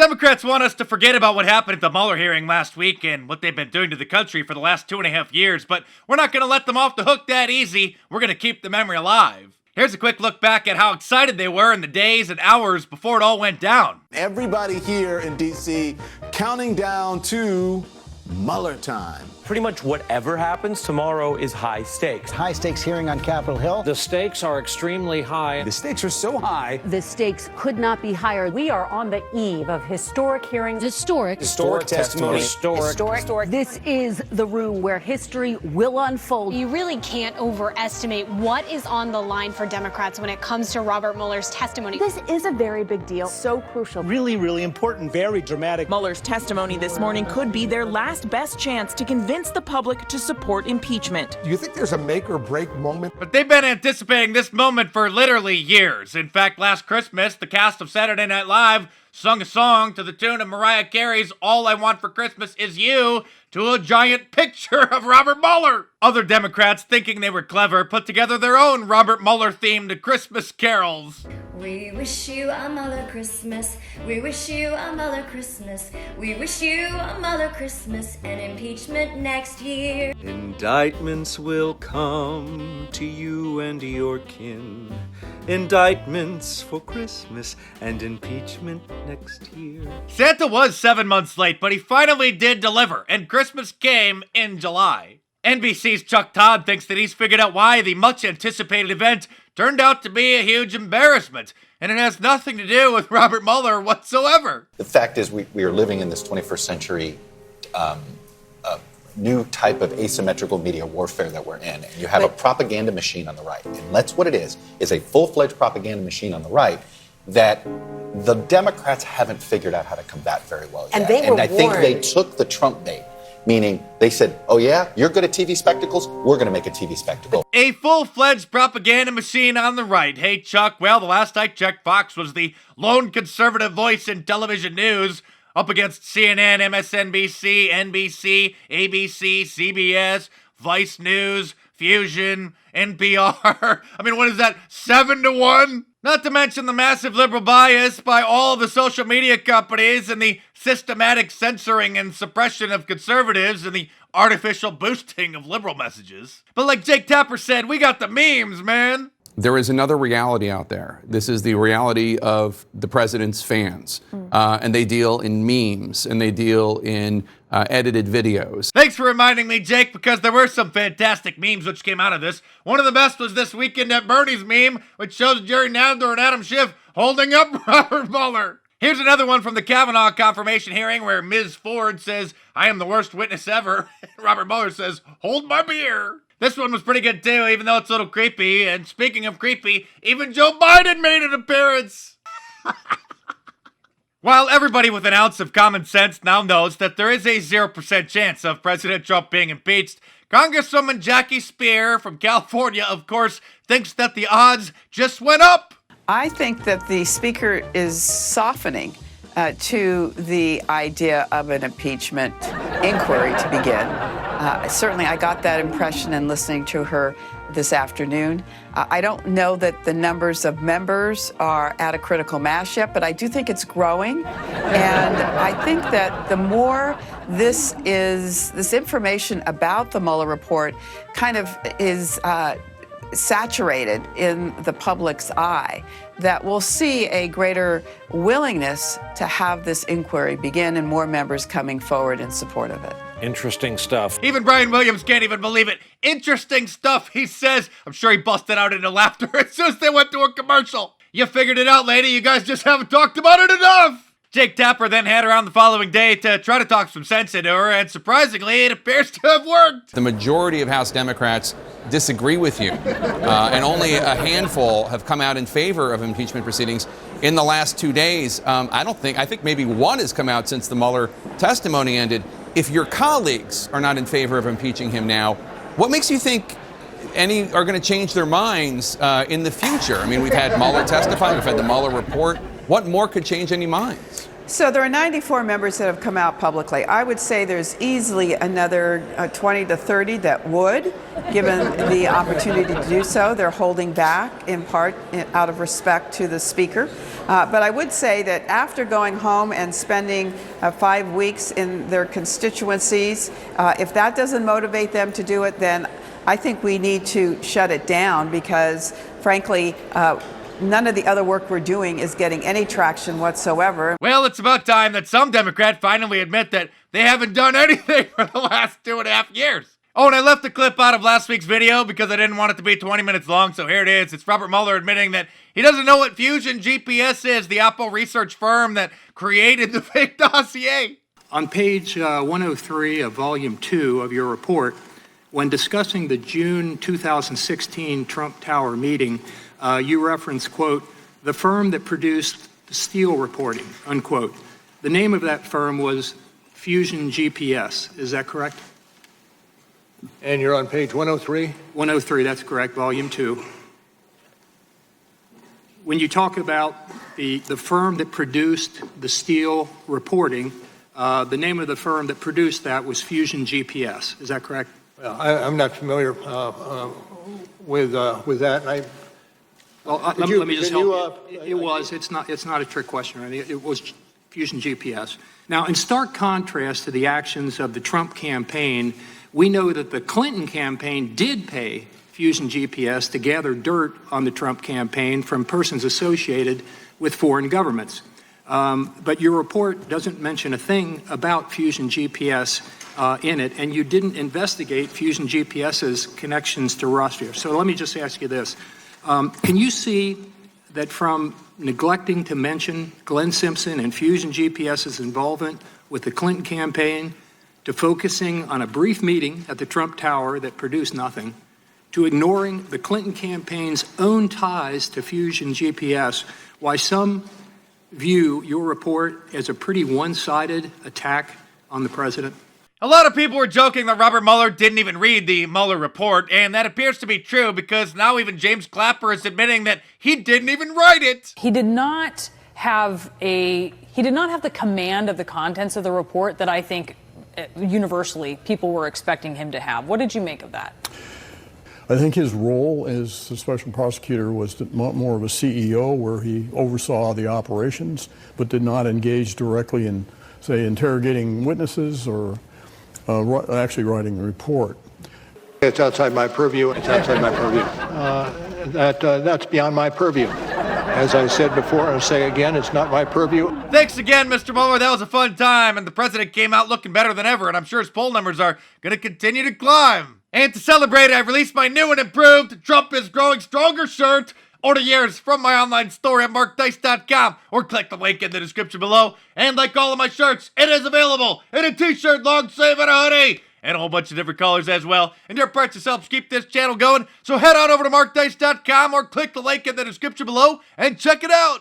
Democrats want us to forget about what happened at the Mueller hearing last week and what they've been doing to the country for the last 2.5 years, but we're not going to let them off the hook that easy. We're going to keep the memory alive. Here's a quick look back at how excited they were in the days and hours before it all went down. Everybody here in D.C. counting down to Mueller time. Pretty much whatever happens tomorrow is high stakes. High stakes hearing on Capitol Hill. The stakes are extremely high. The stakes are so high. The stakes could not be higher. We are on the eve of historic hearings. Historic testimony. Historic. This is the room where history will unfold. You really can't overestimate what is on the line for Democrats when it comes to Robert Mueller's testimony. This is a very big deal. So crucial. Really, really important, very dramatic. Mueller's testimony this morning could be their last best chance to convince the public to support impeachment. Do you think there's a make or break moment? But they've been anticipating this moment for literally years. In fact, last Christmas, the cast of Saturday Night Live sung a song to the tune of Mariah Carey's All I Want for Christmas Is You to a giant picture of Robert Mueller. Other Democrats, thinking they were clever, put together their own Robert Mueller-themed Christmas carols. We wish you a Mueller Christmas. We wish you a Mueller Christmas. We wish you a Mueller Christmas and impeachment next year. Indictments will come to you and your kin. Indictments for Christmas and impeachment next year. Santa was 7 months late, but he finally did deliver, and Christmas came in July. NBC's Chuck Todd thinks that he's figured out why the much-anticipated event turned out to be a huge embarrassment, and it has nothing to do with Robert Mueller whatsoever. The fact is we are living in this 21st century new type of asymmetrical media warfare that we're in. And you have a propaganda machine on the right, and that's what it is a full-fledged propaganda machine on the right that the Democrats haven't figured out how to combat very well yet. And I think they took the Trump bait. Meaning, they said, oh yeah, you're good at TV spectacles? We're going to make a TV spectacle. A full-fledged propaganda machine on the right. Hey, Chuck, well, the last I checked, Fox was the lone conservative voice in television news, up against CNN, MSNBC, NBC, ABC, CBS, Vice News, Fusion, NPR. I mean, what is that, 7-1? Not to mention the massive liberal bias by all the social media companies and the systematic censoring and suppression of conservatives and the artificial boosting of liberal messages. But like Jake Tapper said, we got the memes, man. There is another reality out there. This is the reality of the president's fans. And they deal in memes and they deal in edited videos. Thanks for reminding me, Jake, because there were some fantastic memes which came out of this. One of the best was this Weekend at Bernie's meme, which shows Jerry Nadler and Adam Schiff holding up Robert Mueller. Here's another one from the Kavanaugh confirmation hearing where Ms. Ford says, I am the worst witness ever. Robert Mueller says, hold my beer. This one was pretty good too, even though it's a little creepy. And speaking of creepy, even Joe Biden made an appearance. While everybody with an ounce of common sense now knows that there is a 0% chance of President Trump being impeached, Congresswoman Jackie Speer from California, of course, thinks that the odds just went up. I think that the speaker is softening to the idea of an impeachment inquiry to begin. Certainly, I got that impression in listening to her this afternoon. I don't know that the numbers of members are at a critical mass yet, but I do think it's growing. And I think that the more this information about the Mueller report kind of is saturated in the public's eye, that we'll see a greater willingness to have this inquiry begin and more members coming forward in support of it. Interesting stuff. Even Brian Williams can't even believe it. Interesting stuff, he says. I'm sure he busted out into laughter as soon as they went to a commercial. You figured it out, lady. You guys just haven't talked about it enough. Jake Tapper then had her on the following day to try to talk some sense into her, and surprisingly, it appears to have worked. The majority of House Democrats disagree with you, and only a handful have come out in favor of impeachment proceedings in the last 2 days. I think maybe one has come out since the Mueller testimony ended. If your colleagues are not in favor of impeaching him now, what makes you think any are going to change their minds in the future? I mean, we've had Mueller testify, we've had the Mueller report. What more could change any minds? So there are 94 members that have come out publicly. I would say there's easily another 20 to 30 that would, given the opportunity to do so. They're holding back in part out of respect to the speaker. But I would say that after going home and spending 5 weeks in their constituencies, if that doesn't motivate them to do it, then I think we need to shut it down because, frankly, none of the other work we're doing is getting any traction whatsoever. Well, it's about time that some Democrat finally admit that they haven't done anything for the last 2.5 years. Oh, and I left the clip out of last week's video because I didn't want it to be 20 minutes long, so here it is. It's Robert Mueller admitting that he doesn't know what Fusion GPS is, the Oppo research firm that created the fake dossier. On page 103 of Volume 2 of your report, when discussing the June 2016 Trump Tower meeting, you reference, quote, the firm that produced the Steele reporting, unquote. The name of that firm was Fusion GPS. Is that correct? And you're on page 103? 103, that's correct, Volume 2. When you talk about the firm that produced the Steele reporting, the name of the firm that produced that was Fusion GPS. Is that correct? Well, I'm not familiar with that. Let me just help you. It's not a trick question. Right? It was Fusion GPS. Now, in stark contrast to the actions of the Trump campaign, we know that the Clinton campaign did pay Fusion GPS to gather dirt on the Trump campaign from persons associated with foreign governments. But your report doesn't mention a thing about Fusion GPS in it, and you didn't investigate Fusion GPS's connections to Russia. So let me just ask you this. Can you see that from neglecting to mention Glenn Simpson and Fusion GPS's involvement with the Clinton campaign, to focusing on a brief meeting at the Trump Tower that produced nothing, to ignoring the Clinton campaign's own ties to Fusion GPS, why some view your report as a pretty one-sided attack on the president? A lot of people were joking that Robert Mueller didn't even read the Mueller report, and that appears to be true because now even James Clapper is admitting that he didn't even write it. He did not have the command of the contents of the report that I think universally people were expecting him to have. What did you make of that? I think his role as the special prosecutor was more of a CEO where he oversaw the operations but did not engage directly in, say, interrogating witnesses or actually writing a report. It's outside my purview. It's outside my purview. That's beyond my purview. As I said before, I'll say again, it's not my purview. Thanks again, Mr. Mueller. That was a fun time, and the president came out looking better than ever, and I'm sure his poll numbers are going to continue to climb. And to celebrate, I've released my new and improved Trump is Growing Stronger shirt. Order yours from my online store at markdice.com or click the link in the description below. And like all of my shirts, it is available in a t-shirt, long sleeve, and a hoodie, and a whole bunch of different colors as well. And your purchase helps keep this channel going. So head on over to markdice.com or click the link in the description below and check it out.